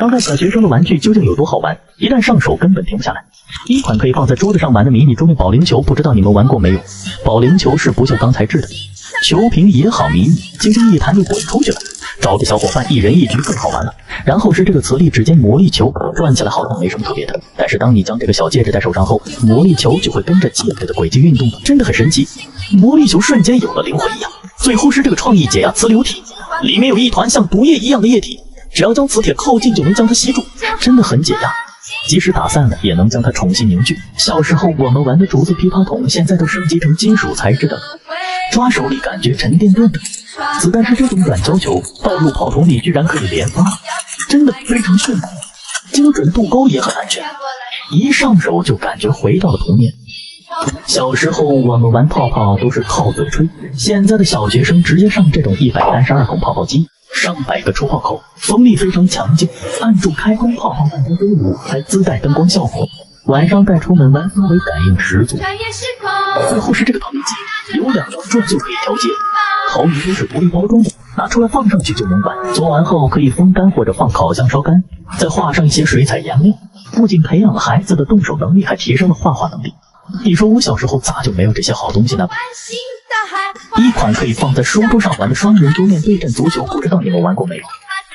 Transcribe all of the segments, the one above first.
当代小学生的玩具究竟有多好玩？一旦上手根本停不下来。第一款可以放在桌子上玩的迷你桌面保龄球，不知道你们玩过没有？保龄球是不锈钢材质的，球瓶也好迷你，轻轻一弹就滚出去了。找个小伙伴一人一局更好玩了。然后是这个磁力指尖魔力球，转起来好像没什么特别的，但是当你将这个小戒指戴手上后，魔力球就会跟着戒指的轨迹运动了，真的很神奇。魔力球瞬间有了灵魂一样。最后是这个创意解压磁流体，里面有一团像毒液一样的液体，只要将磁铁靠近就能将它吸住，真的很解压。即使打散了也能将它重新凝聚。小时候我们玩的竹子琵琶桶现在都升级成金属材质的了，抓手里感觉沉甸甸的。子弹是这种软胶球，倒入炮筒里居然可以连发，真的非常炫酷，精准度高也很安全，一上手就感觉回到了童年。小时候我们玩泡泡都是靠嘴吹，现在的小学生直接上这种132孔泡泡机，上百个出泡口，风力非常强劲，按住开关泡泡慢慢飞舞，还自带灯光效果，晚上带出门玩氛围感应十足。最后是这个陶泥机，有2张转就可以调节，陶泥都是独立包装的，拿出来放上去就能玩，做完后可以风干或者放烤箱烧干，再画上一些水彩颜料，不仅培养了孩子的动手能力，还提升了画画能力。你说我小时候咋就没有这些好东西呢？一款可以放在书桌上玩的双人桌面对阵足球，不知道你们玩过没有？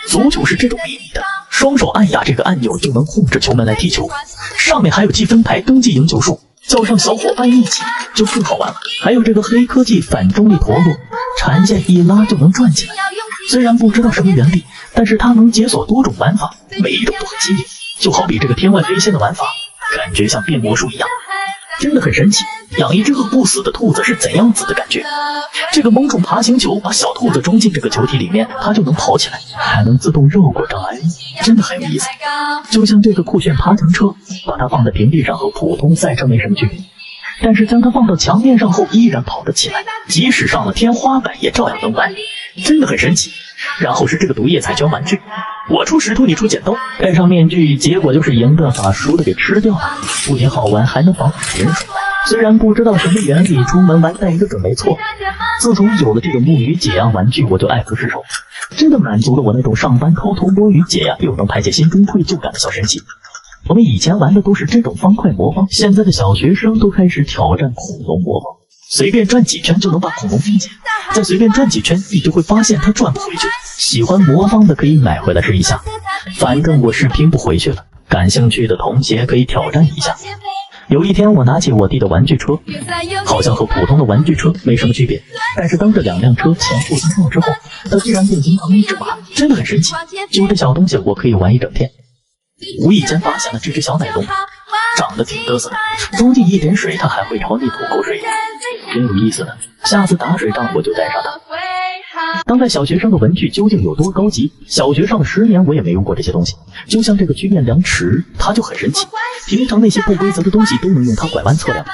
足球是这种迷你的，双手按压这个按钮就能控制球门来踢球，上面还有积分牌登记赢球数，叫上小伙伴一起就更好玩了。还有这个黑科技反重力陀螺，缠线一拉就能转起来，虽然不知道什么原理，但是它能解锁多种玩法，每一种都很新颖，就好比这个天外飞仙的玩法，感觉像变魔术一样，真的很神奇。养一只饿不死的兔子是怎样子的感觉？这个萌宠爬行球把小兔子装进这个球体里面，它就能跑起来，还能自动绕过障碍，真的很有意思。就像这个酷炫爬行车，把它放在平地上和普通赛车没什么区别，但是将它放到墙面上后依然跑得起来，即使上了天花板也照样能玩，真的很神奇。然后是这个毒液彩圈玩具，我出石头你出剪刀，戴上面具，结果就是赢的把输的给吃掉了，不仅好玩还能防止别人输。虽然不知道什么原理，出门玩带一个准没错。自从有了这个木鱼解压玩具，我就爱不释手，真的满足了我那种上班抠图摸鱼解压又能排解心中愧疚感的小神器。我们以前玩的都是这种方块魔方，现在的小学生都开始挑战恐龙魔方，随便转几圈就能把恐龙分解，再随便转几圈你就会发现它转不回去。喜欢魔方的可以买回来试一下，反正我是拼不回去了，感兴趣的同学可以挑战一下。有一天我拿起我弟的玩具车，好像和普通的玩具车没什么区别，但是当这2辆车前后相撞之后，它居然变形成一只马，真的很神奇。就这小东西我可以玩一整天。无意间发现了这只小奶龙，长得挺嘚瑟的，装进一点水它还会朝你吐口水，挺有意思的，下次打水仗我就带上它。当代小学生的文具究竟有多高级？小学上了10年我也没用过这些东西，就像这个曲面量尺，它就很神奇，平常那些不规则的东西都能用它拐弯测量，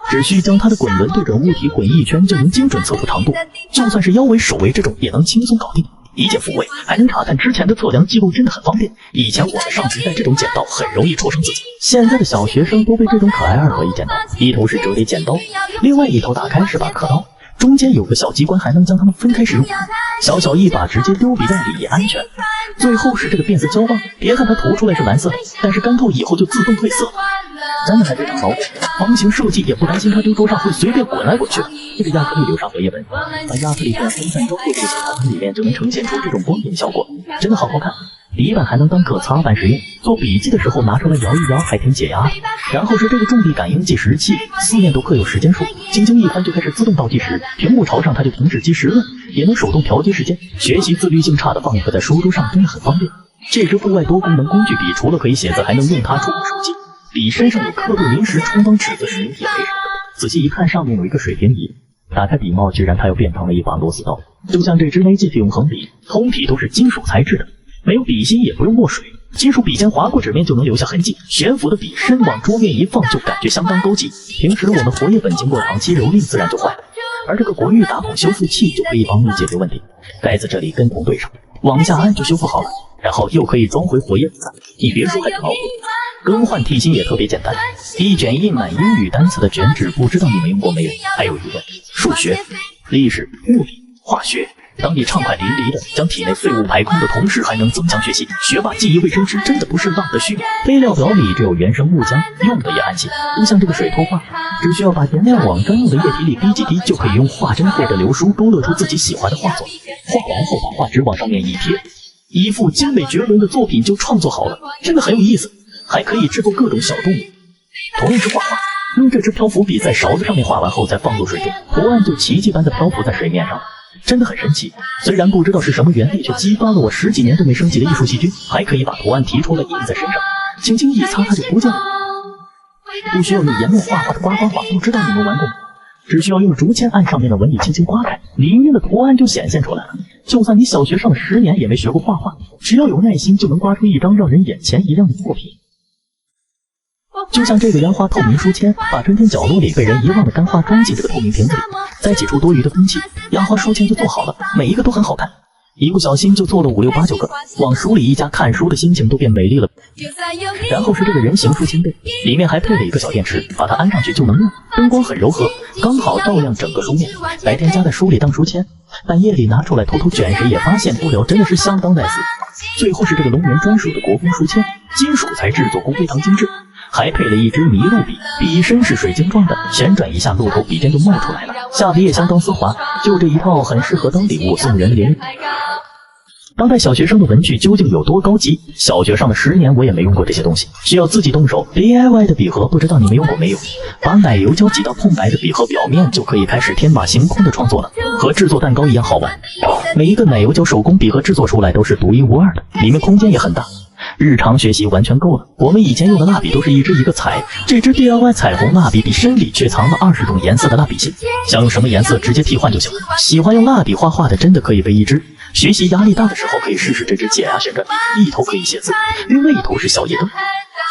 只需将它的滚轮对准物体滚一圈就能精准测出长度，就算是腰围手围这种也能轻松搞定，一键复位，还能查看之前的测量记录，真的很方便。以前我们上学带这种剪刀很容易戳伤自己，现在的小学生都被这种可爱2合一剪刀，一头是折叠剪刀，另外一头打开是把刻刀，中间有个小机关，还能将它们分开使用，小小一把直接丢笔袋里也安全。最后是这个变色胶棒，别看它涂出来是蓝色的，但是干透以后就自动褪色，粘的还非常牢固，方形设计也不担心它丢桌上会随便滚来滚去。这个亚克力留上荷叶纹，把亚克力片分散之后，这个小陶盆里面就能呈现出这种光影效果，真的好好看。底板还能当可擦板使用，做笔记的时候拿出来摇一摇，还挺解压的。然后是这个重力感应计时器，4面都刻有时间数，轻轻一翻就开始自动倒计时，屏幕朝上它就停止计时了，也能手动调节时间。学习自律性差的放一个在书桌上真的很方便。这支户外多功能工具笔除了可以写字，还能用它触控手机。笔身上有刻度，临时充当尺子使用也没什么。仔细一看，上面有一个水平仪，打开笔帽，居然它又变成了一把螺丝刀。就像这支 LAGIT 永恒笔，通体都是金属材质的，没有笔芯也不用墨水，金属笔尖划过纸面就能留下痕迹，悬浮的笔身往桌面一放就感觉相当高级。平时我们活页本经过长期蹂躏自然就坏了，而这个国誉打孔修复器就可以帮你解决问题。盖子这里跟孔对上，往下按就修复好了，然后又可以装回活页。你别说还挺牢固，更换替芯也特别简单，一卷印满英语单词的卷纸，不知道你们用过没有？还有一个数学、历史、物理、化学、当你畅快淋漓的将体内废物排空的同时，还能增强学习，学霸记忆卫生纸真的不是浪得虚名。配料表里只有原生木浆，用的也安心。不像这个水脱画，只需要把颜料往专用的液体里滴几滴，就可以用画针或者流梳勾勒出自己喜欢的画作。画完后把画纸往上面一贴，一幅精美绝伦的作品就创作好了，真的很有意思。还可以制作各种小动物。同样是画画，用这支漂浮笔在勺子上面画完后再放入水中，图案就奇迹般的漂浮在水面上了，真的很神奇。虽然不知道是什么原理，却激发了我10几年都没升级的艺术细菌。还可以把图案提出来印在身上，轻轻一擦它就不见了，不需要用颜料画画的刮刮画，不知道你们玩过吗？只需要用竹签按上面的纹理轻轻刮开，里面的图案就显现出来了。就算你小学上了10年也没学过画画，只要有耐心就能刮出一张让人眼前一亮的作品。就像这个压花透明书签，把春天角落里被人遗忘的干花装进这个透明瓶子里，再挤出多余的空气，压花书签就做好了，每一个都很好看。一不小心就做了5、6、8、9个，往书里一夹，看书的心情都变美丽了。然后是这个人形书签背，里面还配了一个小电池，把它安上去就能用。灯光很柔和，刚好照亮整个书面。白天夹在书里当书签，但夜里拿出来偷偷卷，谁也发现不了，真的是相当 nice。最后是这个龙源专属的国风书签，金属材质，做工非常精致，还配了一支麋鹿笔，笔身是水晶状的，旋转一下鹿头笔尖就冒出来了，下笔也相当丝滑。就这一套很适合当礼物送人礼物。当代小学生的文具究竟有多高级？小学上了10年我也没用过这些东西，需要自己动手 DIY 的笔盒，不知道你们用过没有？把奶油胶挤到空白的笔盒表面，就可以开始天马行空的创作了，和制作蛋糕一样好玩。每一个奶油胶手工笔盒制作出来都是独一无二的，里面空间也很大，日常学习完全够了。我们以前用的蜡笔都是一支一个彩，这支 DIY 彩虹蜡笔笔身里却藏了20种颜色的蜡笔芯，想用什么颜色直接替换就行了。喜欢用蜡笔画画的真的可以备一支，学习压力大的时候可以试试这支解压旋转笔，一头可以写字，另外一头是小夜灯，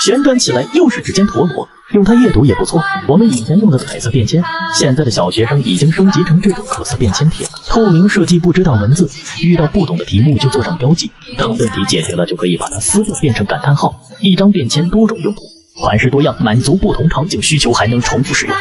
旋转起来又是指尖陀螺，用它阅读也不错。我们以前用的彩色便签，现在的小学生已经升级成这种可撕便签贴，透明设计，不知道文字，遇到不懂的题目就做上标记，等问题解决了就可以把它撕掉变成感叹号。一张便签多种用途，款式多样，满足不同场景需求，还能重复使用。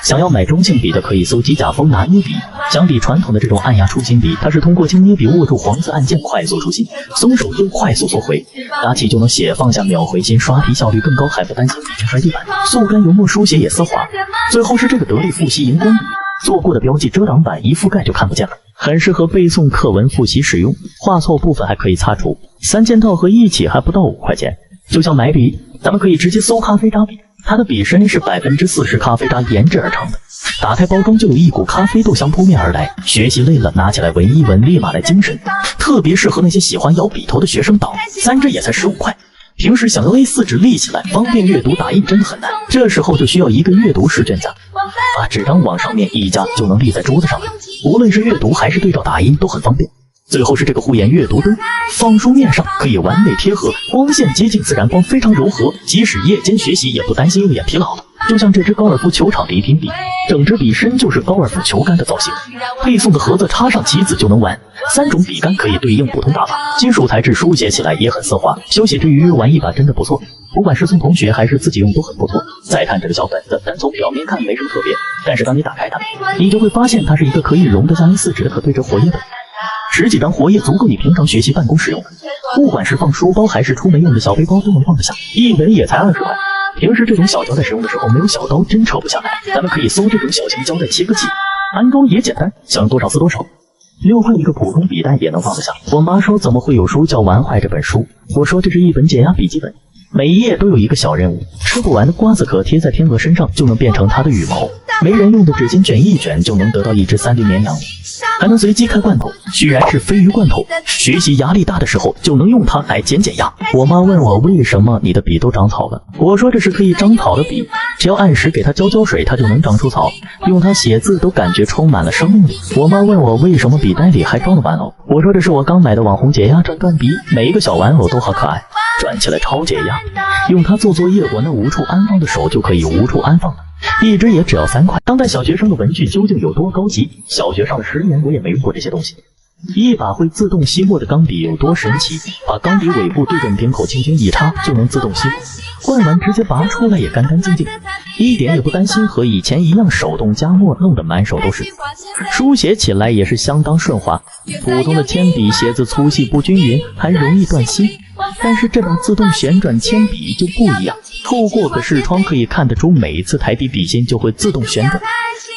想要买中性笔的可以搜机甲风拿捏笔，相比传统的这种按压出芯笔，它是通过轻捏笔握住黄色按键快速出芯，松手又快速缩回，拿起就能写，放下秒回芯，刷题效率更高，还不担心笔尖摔地板，速干油墨书写也丝滑。最后是这个得力复习荧光笔，做过的标记遮挡板一覆盖就看不见了，很适合背诵课文复习使用，画错部分还可以擦除，3件套合一起还不到5块钱。就像买笔，咱们可以直接搜咖啡渣笔，它的笔身是40%咖啡渣研制而成的，打开包装就有一股咖啡豆香扑面而来，学习累了拿起来闻一闻，立马来精神，特别适合那些喜欢咬笔头的学生党，3支也才15块。平时想要 A4 纸立起来方便阅读打印真的很难，这时候就需要一个阅读试卷夹，把纸张往上面一夹就能立在桌子上了，无论是阅读还是对照打印都很方便。最后是这个护眼阅读灯，放书面上可以完美贴合，光线接近自然光，非常柔和，即使夜间学习也不担心用眼疲劳了。就像这支高尔夫球场礼品笔，整支笔身就是高尔夫球杆的造型，配送的盒子插上棋子就能玩，3种笔杆可以对应不同打法，金属材质书写起来也很丝滑，休息之余玩一把真的不错，不管是送同学还是自己用都很不错。再看这个小本子，单从表面看没什么特别，但是当你打开它，你就会发现它是一个可以容得下 A4 纸的可对折活页本，10几张活页足够你平常学习办公使用的，不管是放书包还是出门用的小背包都能放得下，一本也才20块。平时这种小胶带使用的时候没有小刀真扯不下来，咱们可以搜这种小型胶带切个器，安装也简单，想多少撕多少。6块一个普通笔袋也能放得下。我妈说怎么会有书叫玩坏这本书，我说这是一本解压笔记本，每一页都有一个小任务，吃不完的瓜子壳贴在天鹅身上就能变成它的羽毛，没人用的纸巾卷一卷就能得到一只3D绵羊，还能随机开罐头，居然是鲱鱼罐头，学习压力大的时候就能用它来减压。我妈问我为什么你的笔都长草了，我说这是可以长草的笔，只要按时给它浇水它就能长出草，用它写字都感觉充满了生命力。我妈问我为什么笔袋里还装了玩偶，我说这是我刚买的网红解压转转笔，每一个小玩偶都好可爱，转起来超解压，用它做作业我那无处安放的手就可以无处安放了，一支也只要3块。当代小学生的文具究竟有多高级？小学上了10年我也没用过这些东西。一把会自动吸墨的钢笔有多神奇？把钢笔尾部对准瓶口轻轻一插就能自动吸墨，灌完直接拔出来也干干净净。一点也不担心和以前一样手动加墨弄得满手都是，书写起来也是相当顺滑。普通的铅笔写字粗细不均匀，还容易断芯，但是这种自动旋转铅笔就不一样，透过个视窗可以看得出每一次抬笔笔芯就会自动旋转，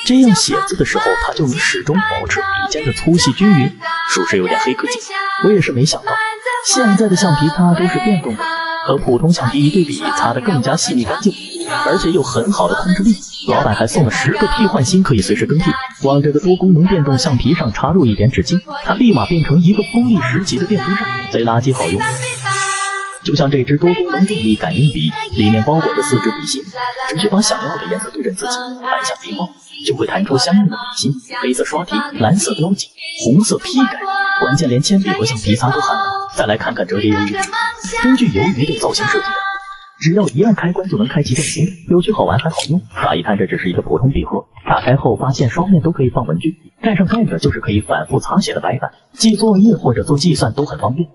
这样写字的时候它就能始终保持笔尖的粗细均匀，属实有点黑科技。我也是没想到现在的橡皮擦都是电动的，和普通橡皮一对比，擦得更加细腻干净，而且有很好的控制力。老板还送了10个替换芯，可以随时更替。往这个多功能电动橡皮上插入一点纸巾，它立马变成一个锋利10级的电风扇，贼垃圾好用。就像这支多功能重力感应笔，里面包裹着4支笔芯，只需把想要的颜色对准自己，按下笔帽就会弹出相应的笔芯，黑色刷题，蓝色标记，红色批改，关键连铅笔和橡皮擦都含了。再来看看折叠鱿鱼，根据鱿鱼的造型设计的，只要一按开关就能开启变形，有趣好玩还好用。乍一看这只是一个普通笔盒，打开后发现双面都可以放文具，盖上盖子就是可以反复擦写的白板，记作业或者做计算都很方便。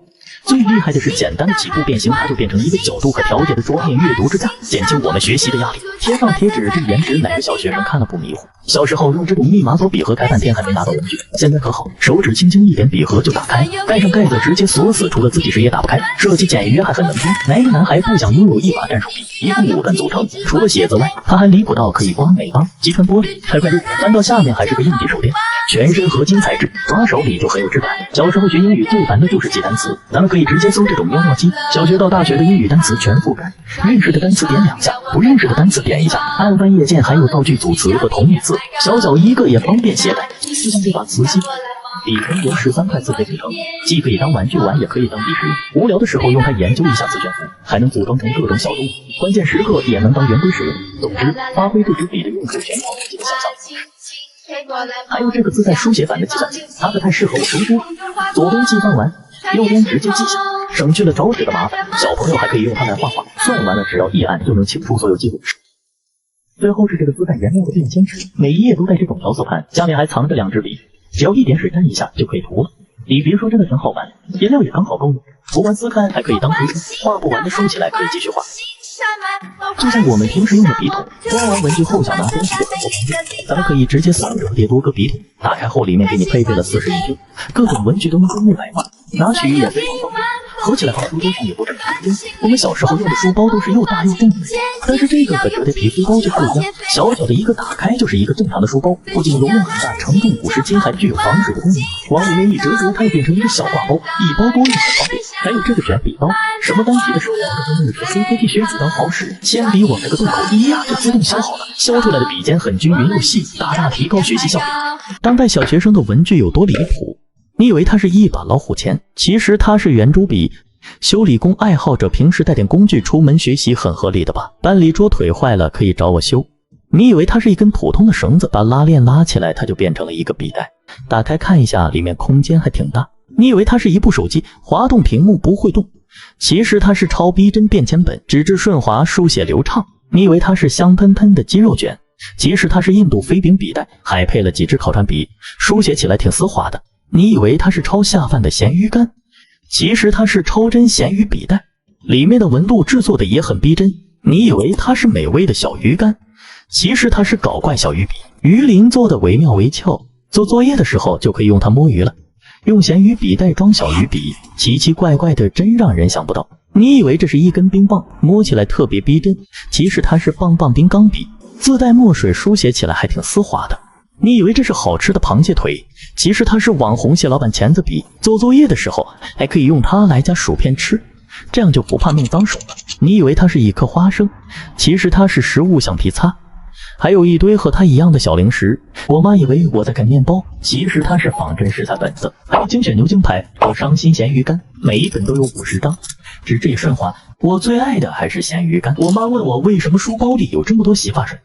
最厉害的是简单的几步变形，它就变成一个角度可调节的桌面阅读支架，减轻我们学习的压力。贴上贴纸，这颜值哪个小学生看了不迷糊？小时候用这种密码锁笔盒开半天还没拿到文具，现在可好，手指轻轻一点，笔盒就打开，盖上盖子直接锁死，除了自己谁也打不开。设计简约还很冷峻，哪个男孩不想拥有一把战术笔？一共5根组成，除了写字外，它还离谱到可以刮美钢、击穿玻璃，开快入，翻到下面还是个硬体手电，全身合金材质，抓手里就很有质感。小时候学英语最烦的就是记单词，咱们可以直接搜这种喵喵机，小学到大学的英语单词全覆盖，认识的单词点2下，不认识的单词点1下，按翻页键还有造句组词和同义词，小小一个也方便携带。就像这把磁吸笔身由13块字配组成，既可以当玩具玩，也可以当笔使用。无聊的时候用它研究一下磁悬浮，还能组装成各种小动物，关键时刻也能当圆规使用。总之，发挥这支笔的用处全靠自己的想象。还有这个自带书写版的计算机，它可太适合我读书了。左边计算完，右边直接记下，省去了找纸的麻烦。小朋友还可以用它来画画，算完了只要一按就能清除所有记录。最后是这个自带颜料的便签纸，每一页都带这种调色盘，下面还藏着2支笔，只要一点水沾一下就可以涂了。你别说，真的挺好玩，颜料也刚好够用，涂完撕开还可以当推车，画不完的收起来可以继续画。就像我们平时用的笔筒，装完文具后想拿东西就很不方便，咱们可以直接3折叠多个笔筒，打开后里面给你配备了41支，各种文具都能分类摆放，拿取也非常方便。合起来放书桌上也不占空间。我们小时候用的书包都是又大又重的，但是这个和折叠皮书包就不一样，小小的一个打开就是一个正常的书包，不仅容量很大，承重50斤，还具有防水的功能。往里面一折折，它又变成一个小挂包，一包多用很方便。还有这个卷笔刀，什么单级的时候都真的是黑科技削笔刀好使，铅笔往这个洞口一压就自动削好了，削出来的笔尖很均匀又细，大大提高学习效率。当代小学生的文具有多离谱？你以为它是一把老虎钳，其实它是圆珠笔。修理工爱好者平时带点工具出门学习很合理的吧？班里桌腿坏了可以找我修。你以为它是一根普通的绳子，把拉链拉起来它就变成了一个笔袋。打开看一下，里面空间还挺大。你以为它是一部手机，滑动屏幕不会动，其实它是超逼真便签本，纸质顺滑，书写流畅。你以为它是香喷喷的鸡肉卷，其实它是印度飞饼笔袋，还配了几支烤串笔，书写起来挺丝滑的。你以为它是超下饭的咸鱼干，其实它是超真咸鱼笔袋，里面的纹路制作的也很逼真。你以为它是美味的小鱼干，其实它是搞怪小鱼笔，鱼鳞做的惟妙惟肖，做作业的时候就可以用它摸鱼了。用咸鱼笔袋装小鱼笔，奇奇怪怪的，真让人想不到。你以为这是一根冰棒，摸起来特别逼真，其实它是棒棒冰钢笔，自带墨水，书写起来还挺丝滑的。你以为这是好吃的螃蟹腿，其实它是网红蟹老板钳子笔，做作业的时候还可以用它来加薯片吃，这样就不怕弄脏手了。你以为它是一颗花生，其实它是食物橡皮擦，还有一堆和它一样的小零食。我妈以为我在啃面包，其实它是仿真食材本子。还有精选牛津牌和伤心咸鱼干，每一本都有50张，纸质也顺滑。我最爱的还是咸鱼干。我妈问我为什么书包里有这么多洗发水，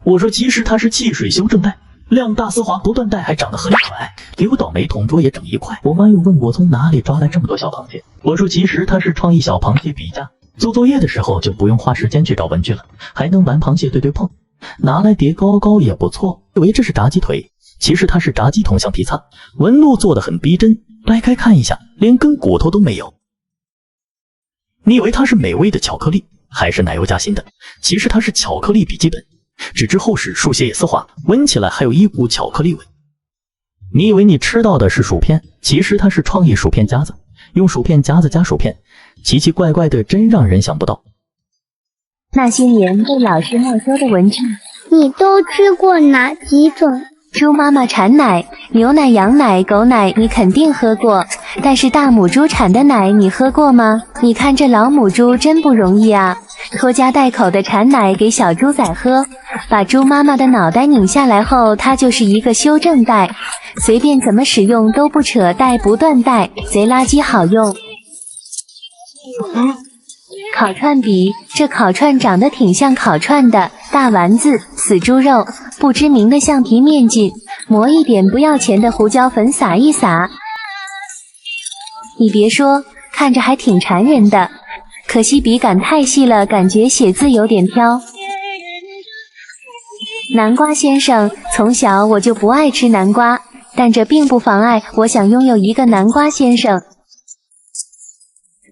我说其实它是汽水修正带，量大丝滑不断带，还长得很可爱，给我倒霉同桌也整1块。我妈又问我从哪里抓来这么多小螃蟹，我说其实它是创意小螃蟹笔架，做作业的时候就不用花时间去找文具了，还能玩螃蟹对对碰，拿来叠高高也不错。以为这是炸鸡腿，其实它是炸鸡筒橡皮擦，纹路做得很逼真，掰开看一下，连根骨头都没有。你以为它是美味的巧克力，还是奶油夹心的，其实它是巧克力笔记本，纸质厚实，书写也丝滑，闻起来还有一股巧克力味。你以为你吃到的是薯片，其实它是创意薯片夹子，用薯片夹子夹薯片，奇奇怪怪的，真让人想不到。那些年被老师没收的文具，你都吃过哪几种？猪妈妈产奶、牛奶、羊奶、狗奶你肯定喝过，但是大母猪产的奶你喝过吗？你看这老母猪真不容易啊，拖家带口的产奶给小猪仔喝，把猪妈妈的脑袋拧下来后，它就是一个修正带，随便怎么使用都不扯带不断带，贼垃圾好用。烤串笔，这烤串长得挺像烤串的，大丸子、死猪肉、不知名的橡皮面筋，磨一点不要钱的胡椒粉撒一撒。你别说，看着还挺馋人的，可惜笔杆太细了，感觉写字有点飘。南瓜先生，从小我就不爱吃南瓜，但这并不妨碍我想拥有一个南瓜先生。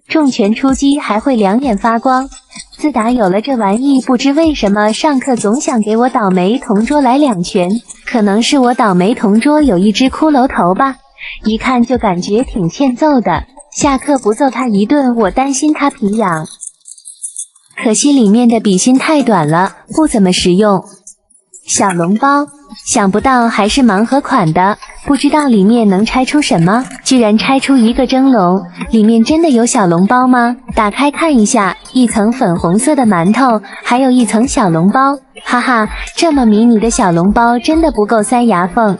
重拳出击还会两眼发光，自打有了这玩意，不知为什么上课总想给我倒霉同桌来两拳，可能是我倒霉同桌有一只骷髅头吧，一看就感觉挺欠揍的，下课不揍他一顿，我担心他皮痒。可惜里面的笔芯太短了，不怎么实用。小笼包，想不到还是盲盒款的，不知道里面能拆出什么，居然拆出一个蒸笼，里面真的有小笼包吗？打开看一下，一层粉红色的馒头，还有一层小笼包，哈哈，这么迷你的小笼包真的不够塞牙缝。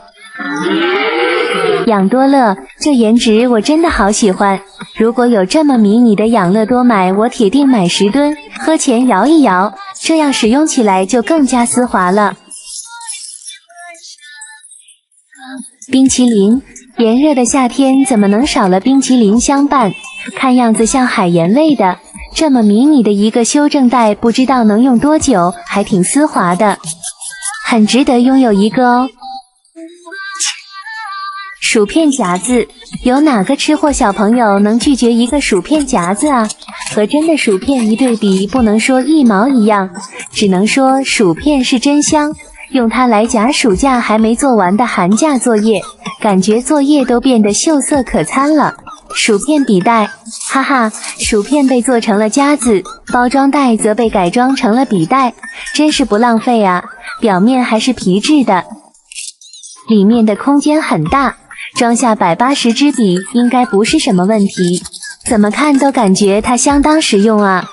养多乐，这颜值我真的好喜欢，如果有这么迷你的养乐多买，我铁定买10吨，喝前摇一摇，这样使用起来就更加丝滑了。冰淇淋，炎热的夏天怎么能少了冰淇淋相伴？看样子像海盐味的，这么迷你的一个修正带，不知道能用多久，还挺丝滑的，很值得拥有一个哦。薯片夹子，有哪个吃货小朋友能拒绝一个薯片夹子啊？和真的薯片一对比，不能说一毛一样，只能说薯片是真香。用它来夹暑假还没做完的寒假作业，感觉作业都变得秀色可餐了。薯片笔袋，哈哈，薯片被做成了夹子，包装袋则被改装成了笔袋，真是不浪费啊！表面还是皮质的，里面的空间很大，装下180支笔应该不是什么问题。怎么看都感觉它相当实用啊！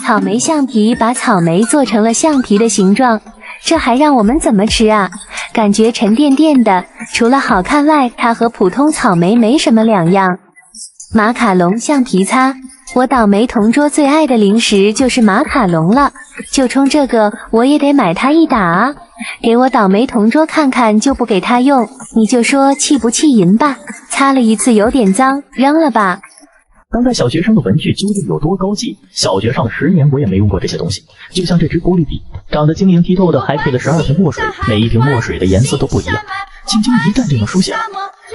草莓橡皮，把草莓做成了橡皮的形状，这还让我们怎么吃啊？感觉沉甸甸的，除了好看外，它和普通草莓没什么两样。马卡龙橡皮擦，我倒霉同桌最爱的零食就是马卡龙了，就冲这个我也得买它一打啊！给我倒霉同桌看看就不给他用，你就说气不气人吧？擦了一次有点脏，扔了吧。当代小学生的文具究竟有多高级？小学上10年我也没用过这些东西。就像这支过滤笔，长得晶莹剔透的，还配了12瓶墨水，每一瓶墨水的颜色都不一样，轻轻一蘸就能书写了。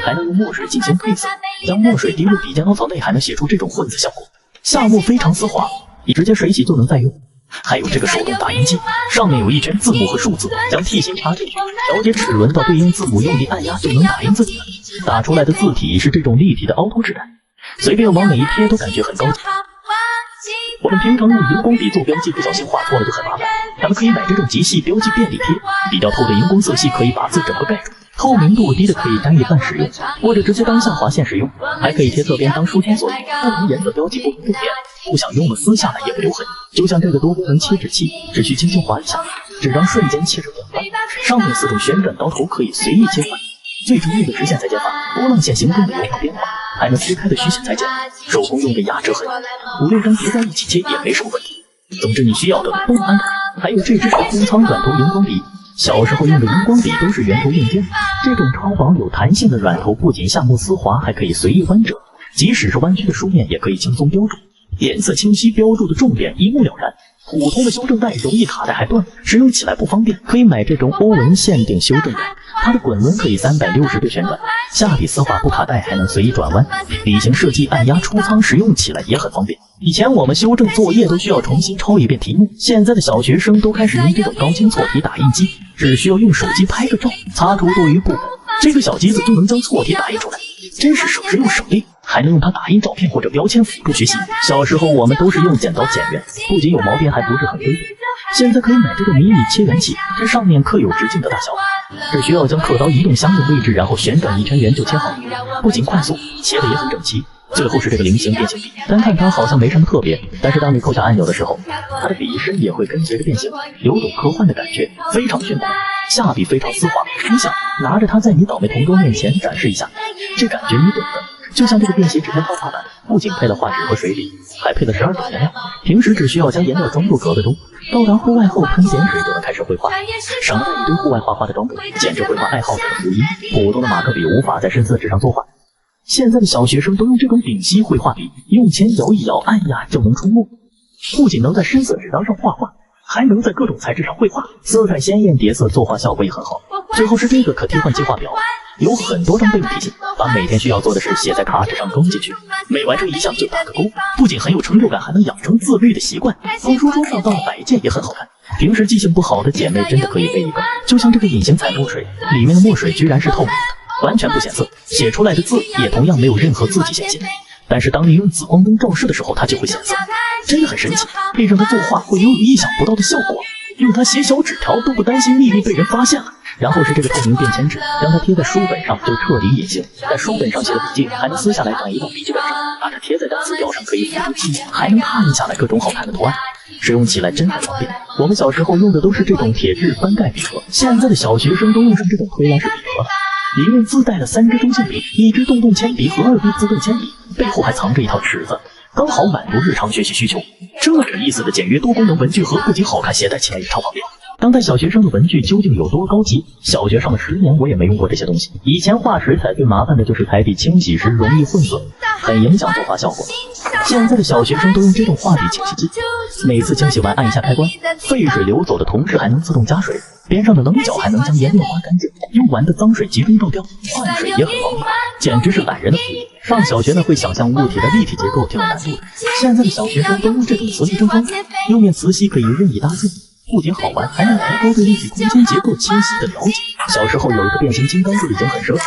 还能用墨水进行配色，将墨水滴入笔尖凹槽内，还能写出这种混字效果。下墨非常丝滑，你直接水洗就能再用。还有这个手动打印机，上面有一圈字母和数字，将 T 芯插进去，调节齿轮到对应字母，用力按压就能打印字体了。打出来的字体是这种立体的凹凸质感，随便往哪一贴都感觉很高级。我们平常用荧光笔做标记，不小心画错了就很麻烦，咱们可以买这种极细标记便利贴，比较透的荧光色系可以把字整个盖住，透明度低的可以单一半使用，或者直接当下划线使用，还可以贴侧边当书签所用，不同颜色标记不同重点，不想用了撕下来也不留痕。就像这个多功能切纸器，只需轻轻划一下，纸张瞬间切成两半，上面4种旋转刀头可以随意切换。最主要的直线裁剪法，波浪线行动的有变化，还能撕开的虚线裁剪，手工用的压折痕，5、6张叠在一起切也没什么问题。总之你需要的都能安排。还有这支是空仓软头荧光笔，小时候用的荧光笔都是圆头硬尖，这种超薄有弹性的软头不仅下墨丝滑，还可以随意弯折，即使是弯曲的书面也可以轻松标注，颜色清晰，标注的重点一目了然。普通的修正带容易卡带还断，使用起来不方便，可以买这种欧文限定修正带。它的滚轮可以360度旋转，下底丝滑不卡带，还能随意转弯。笔形设计按压出仓，使用起来也很方便。以前我们修正作业都需要重新抄一遍题目，现在的小学生都开始用这种高清错题打印机，只需要用手机拍个照，擦除多余部分，这个小机子就能将错题打印出来，真是省时又省力。还能用它打印照片或者标签辅助学习。小时候我们都是用剪刀剪圆，不仅有毛边，还不是很规则。现在可以买这个迷你切圆器，这上面刻有直径的大小，只需要将刻刀移动相应位置，然后旋转一圈圆就切好，不仅快速，切的也很整齐。最后是这个菱形变形笔，单看它好像没什么特别，但是当你扣下按钮的时候，它的笔身也会跟随着变形，有种科幻的感觉，非常炫酷。下笔非常丝滑，你想拿着它在你倒霉同桌面前展示一下，这感觉你懂的。就像这个便携纸片画画板，不仅配了画纸和水笔，还配了12种颜料。平时只需要将颜料装入格子中，到达户外后喷点水就能开始绘画，省了一堆户外画画的装备，简直绘画爱好者的福音。普通的马克笔无法在深色纸上作画，现在的小学生都用这种丙烯绘画笔，用前摇一摇，按压就能出墨，不仅能在深色纸张上画画，还能在各种材质上绘画，色彩鲜艳，叠色作画效果也很好。最后是这个可替换计划表，有很多张备用提醒，把每天需要做的事写在卡纸上装进去，每完成一项就打个勾，不仅很有成就感，还能养成自律的习惯。放书桌上当摆件也很好看，平时记性不好的姐妹真的可以备一个。就像这个隐形彩墨水，里面的墨水居然是透明的，完全不显色，写出来的字也同样没有任何字迹显现。但是当你用紫光灯照射的时候，它就会显色，真的很神奇。配上它作画会有意想不到的效果，用它写小纸条都不担心秘密被人发现了。然后是这个透明便签纸，让它贴在书本上就彻底隐形，在书本上写的笔记还能撕下来转移到笔记本上，把它贴在单词表上可以辅助记忆，还能拓印下来各种好看的图案，使用起来真很方便。我们小时候用的都是这种铁质翻盖笔盒，现在的小学生都用上这种推拉式笔盒了，里面自带了3支中性笔、1支洞洞铅笔和2支自动铅笔，背后还藏着一套尺子，刚好满足日常学习需求。这有意思的简约多功能文具盒不仅好看，携带起来也超方便。当代小学生的文具究竟有多高级？小学上了10年，我也没用过这些东西。以前画水彩最麻烦的就是彩笔清洗时容易混色，很影响作画效果。现在的小学生都用这种画笔清洗机，每次清洗完按一下开关，废水流走的同时还能自动加水，边上的棱角还能将颜料刮干净，用完的脏水集中倒掉，换水也很方便，简直是懒人的福音。上小学呢会想象物体的立体结构挺有难度的，现在的小学生都用这种磁力正方，右面磁吸可以任意搭建，不仅好玩，还能提高对立体空间结构清晰的了解。小时候有一个变形金刚就已经很奢侈，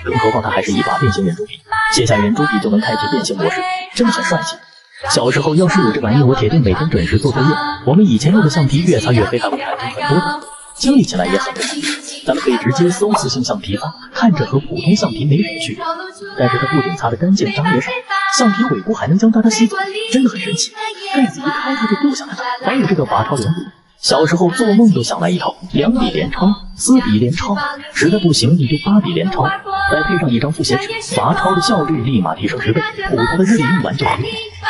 更何况它还是一把变形圆珠笔，卸下圆珠笔就能开启变形模式，真的很帅气。小时候要是有这玩意，我铁定每天准时做作业。我们以前用的橡皮越擦越黑，还会产生很多的，清理起来也很不容易。咱们可以直接搜磁性橡皮擦，看着和普通橡皮没什么区别，但是它不仅擦得干净，渣也少，橡皮尾部还能将渣吸走，真的很神奇。盖子一开它就掉下来了。还有这个拔抄圆笔，小时候做梦都想来一套，2笔连抄、4笔连抄，实在不行你就8笔连抄，再配上一张复写纸，拔抄的效率立马提升10倍，普通的日历用完就可以。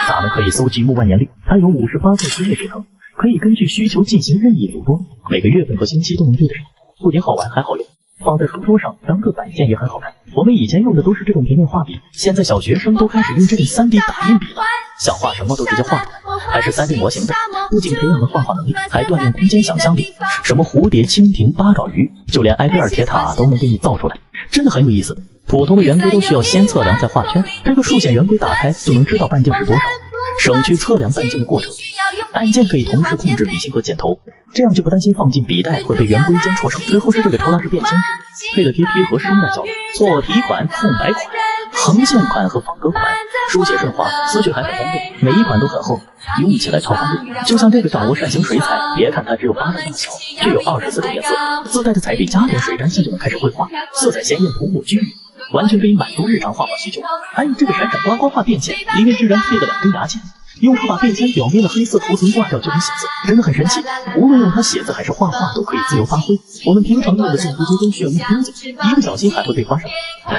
咱们可以搜集木万年历，它有58个职业组成，可以根据需求进行任意组装，每个月份和星期都能对得上，不仅好玩还好用，放在书桌上当个摆件也很好看。我们以前用的都是这种平面画笔，现在小学生都开始用这种3D 打印笔了，想画什么都直接画出来，还是3D 模型的，不仅培养了画画能力，还锻炼空间想象力。什么蝴蝶、蜻蜓、八爪鱼，就连埃菲尔铁塔都能给你造出来，真的很有意思。普通的圆规都需要先测量再画圈，这个数线圆规打开就能知道半径是多少，省去测量半径的过程。按键可以同时控制笔芯和剪头，这样就不担心放进笔袋会被圆规尖戳伤。最后是这个超拉式便签纸，配了贴皮和声带效果，错题款、空白款、横线款和方格款，书写顺滑，撕去还很方便，每一款都很厚，用起来超方便。就像这个掌握扇形水彩，别看它只有8种大小，却有24种颜色，自带的彩笔加点水沾线就能开始绘画，色彩鲜艳，涂抹均匀，完全可以满足日常画画需求。还有这个闪闪刮刮画便签，里面居然配了2根牙签，用它把便签表面的黑色涂层刮掉就能显色，真的很神奇。无论用它写字还是画画都可以自由发挥。我们平常用的重读都需要用钉子，一不小心还会被刮伤。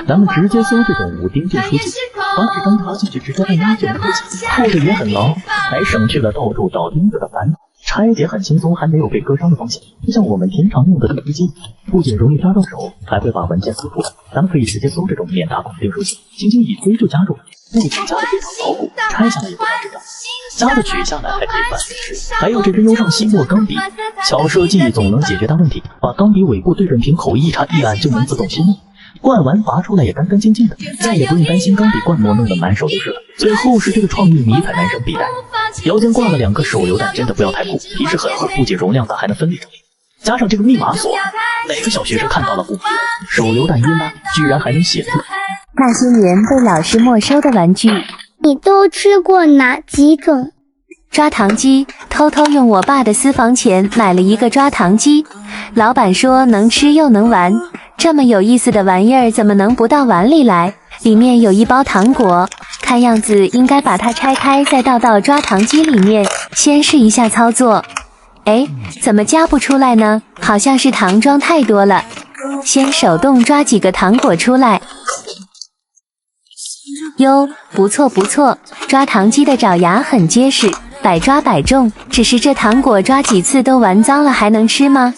咱们直接搜这种5钉订书机，把纸张插进去直接按压就能扣起，扣的也很牢，还省去了到处找钉子的烦恼。拆解很轻松，还没有被割伤的风险。就像我们平常用的订书机，不仅容易扎到手，还会把文件撕出来。咱们可以直接搜这种免打孔订书机，轻轻一推就夹住了，不仅夹得非常牢固，拆下来也不难知道。夹子取下来还可以反复吃。还有这支优尚吸墨钢笔，小设计总能解决大问题，把钢笔尾部对准瓶口一插一按就能自动吸墨。灌完拔出来也干干净净的，再也不用担心钢笔灌墨弄得满手都是了。最后是这个创意迷彩男生笔袋，腰间挂了2个手榴弹，真的不要太酷，皮质很厚，不仅容量大，还能分离整理。加上这个密码锁，哪个小学生看到了不服？手榴弹一拉，居然还能写字。那些年被老师没收的玩具，你都吃过哪几种？抓糖机，偷偷用我爸的私房钱买了一个抓糖机，老板说能吃又能玩，这么有意思的玩意儿怎么能不到碗里来？里面有一包糖果，看样子应该把它拆开再倒到抓糖机里面，先试一下操作。哎，怎么夹不出来呢？好像是糖装太多了，先手动抓几个糖果出来。哟，不错不错，抓糖机的爪牙很结实，百抓百中。只是这糖果抓几次都玩脏了，还能吃吗？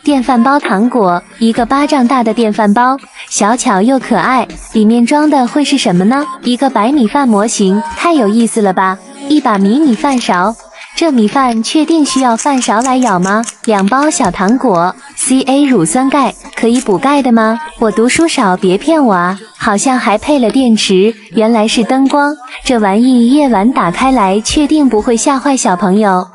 电饭煲糖果，一个巴掌大的电饭煲，小巧又可爱，里面装的会是什么呢？一个白米饭模型，太有意思了吧！一把迷你饭勺，这米饭确定需要饭勺来舀吗？2包小糖果 ，Ca 乳酸钙，可以补钙的吗？我读书少，别骗我啊！好像还配了电池，原来是灯光，这玩意夜晚打开来，确定不会吓坏小朋友。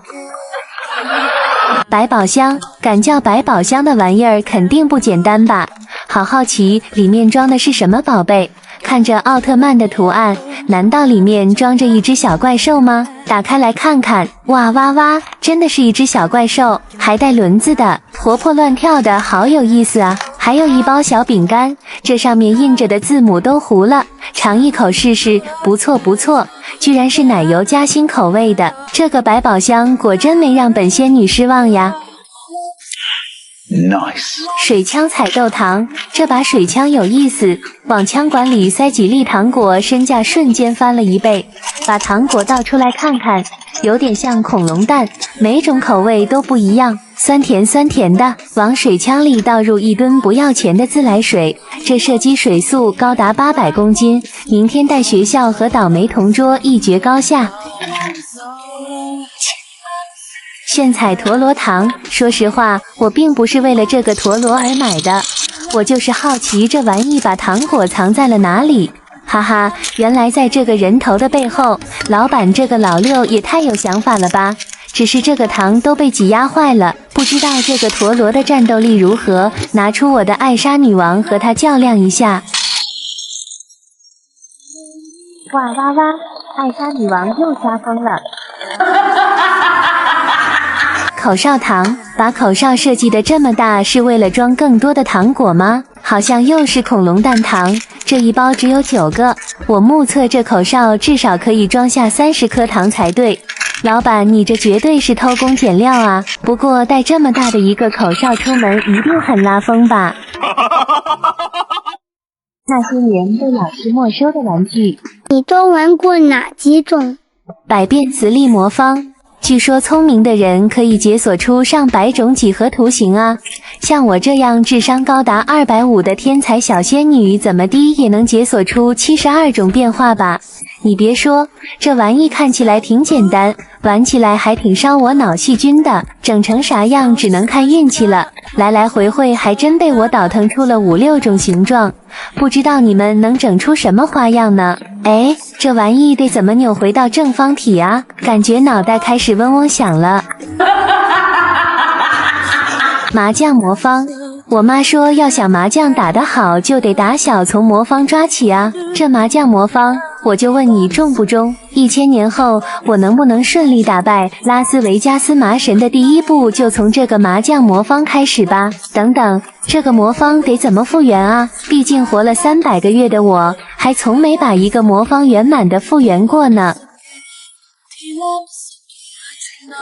百宝箱，敢叫百宝箱的玩意儿肯定不简单吧？好好奇里面装的是什么宝贝？看着奥特曼的图案，难道里面装着一只小怪兽吗？打开来看看，哇哇哇，真的是一只小怪兽，还带轮子的，活泼乱跳的，好有意思啊！还有一包小饼干，这上面印着的字母都糊了，尝一口试试，不错不错，居然是奶油夹心口味的，这个百宝箱果真没让本仙女失望呀。Nice. 水枪彩豆糖，这把水枪有意思，往枪管里塞几粒糖果，身价瞬间翻了1倍。把糖果倒出来看看，有点像恐龙蛋，每种口味都不一样，酸甜酸甜的。往水枪里倒入1吨不要钱的自来水，这射击水速高达800公斤，明天带学校和倒霉同桌一决高下。炫彩陀螺糖，说实话，我并不是为了这个陀螺而买的，我就是好奇这玩意把糖果藏在了哪里。哈哈，原来在这个人头的背后，老板这个老六也太有想法了吧！只是这个糖都被挤压坏了，不知道这个陀螺的战斗力如何，拿出我的艾莎女王和她较量一下。哇哇哇，艾莎女王又发疯了。口哨糖，把口哨设计的这么大，是为了装更多的糖果吗？好像又是恐龙蛋糖，这一包只有9个，我目测这口哨至少可以装下30颗糖才对。老板，你这绝对是偷工减料啊！不过带这么大的一个口哨出门，一定很拉风吧？那些年被老师没收的玩具，你都玩过哪几种？百变磁力魔方。据说聪明的人可以解锁出上百种几何图形啊！像我这样智商高达250的天才小仙女，怎么的也能解锁出72种变化吧？你别说，这玩意看起来挺简单，玩起来还挺伤我脑细菌的，整成啥样只能看运气了。来来回回还真被我倒腾出了5、6种形状，不知道你们能整出什么花样呢？哎，这玩意得怎么扭回到正方体啊？感觉脑袋开始嗡嗡响了。麻将魔方，我妈说要想麻将打得好，就得打小从魔方抓起啊。这麻将魔方，我就问你中不中？1000年后，我能不能顺利打败拉斯维加斯麻神的第一步，就从这个麻将魔方开始吧。等等，这个魔方得怎么复原啊？毕竟活了300个月的我，还从没把一个魔方圆满的复原过呢。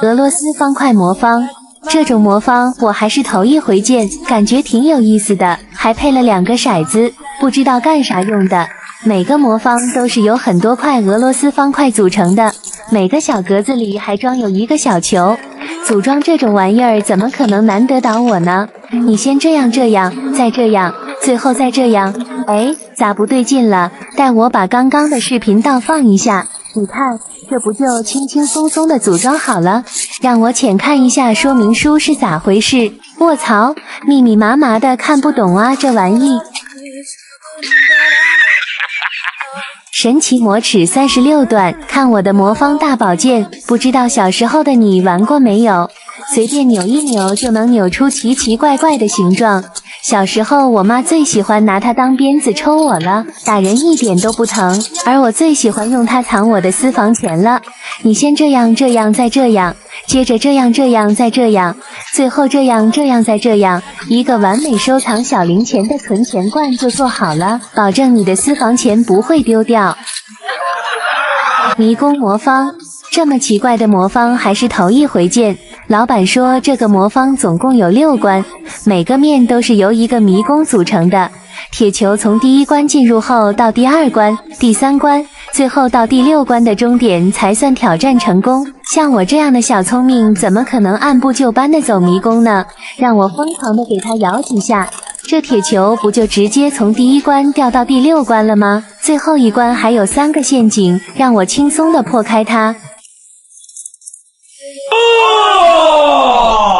俄罗斯方块魔方，这种魔方我还是头一回见，感觉挺有意思的，还配了2个骰子，不知道干啥用的。每个魔方都是由很多块俄罗斯方块组成的，每个小格子里还装有1个小球。组装这种玩意儿怎么可能难得倒我呢？你先这样，再这样，最后再这样，哎，咋不对劲了？待我把刚刚的视频倒放一下，你看，这不就轻轻松松的组装好了？让我浅看一下说明书是咋回事。卧槽，密密麻麻的看不懂啊，这玩意。神奇魔尺36段，看我的魔方大宝剑，不知道小时候的你玩过没有？随便扭一扭就能扭出奇奇怪怪的形状。小时候我妈最喜欢拿它当鞭子抽我了，打人一点都不疼，而我最喜欢用它藏我的私房钱了。你先这样这样再这样，接着这样这样再这样，最后这样这样再这样，一个完美收藏小零钱的存钱罐就做好了，保证你的私房钱不会丢掉。迷宫魔方，这么奇怪的魔方还是头一回见。老板说这个魔方总共有6关，每个面都是由一个迷宫组成的。铁球从第1关进入后到第2关、第3关，最后到第6关的终点才算挑战成功。像我这样的小聪明，怎么可能按部就班的走迷宫呢？让我疯狂的给它摇几下，这铁球不就直接从第1关掉到第6关了吗？最后一关还有3个陷阱，让我轻松的破开它。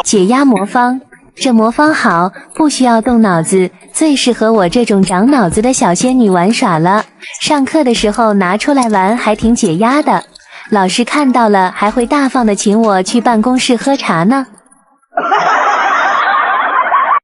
解压魔方，这魔方好，不需要动脑子，最适合我这种长脑子的小仙女玩耍了。上课的时候拿出来玩还挺解压的，老师看到了还会大方的请我去办公室喝茶呢。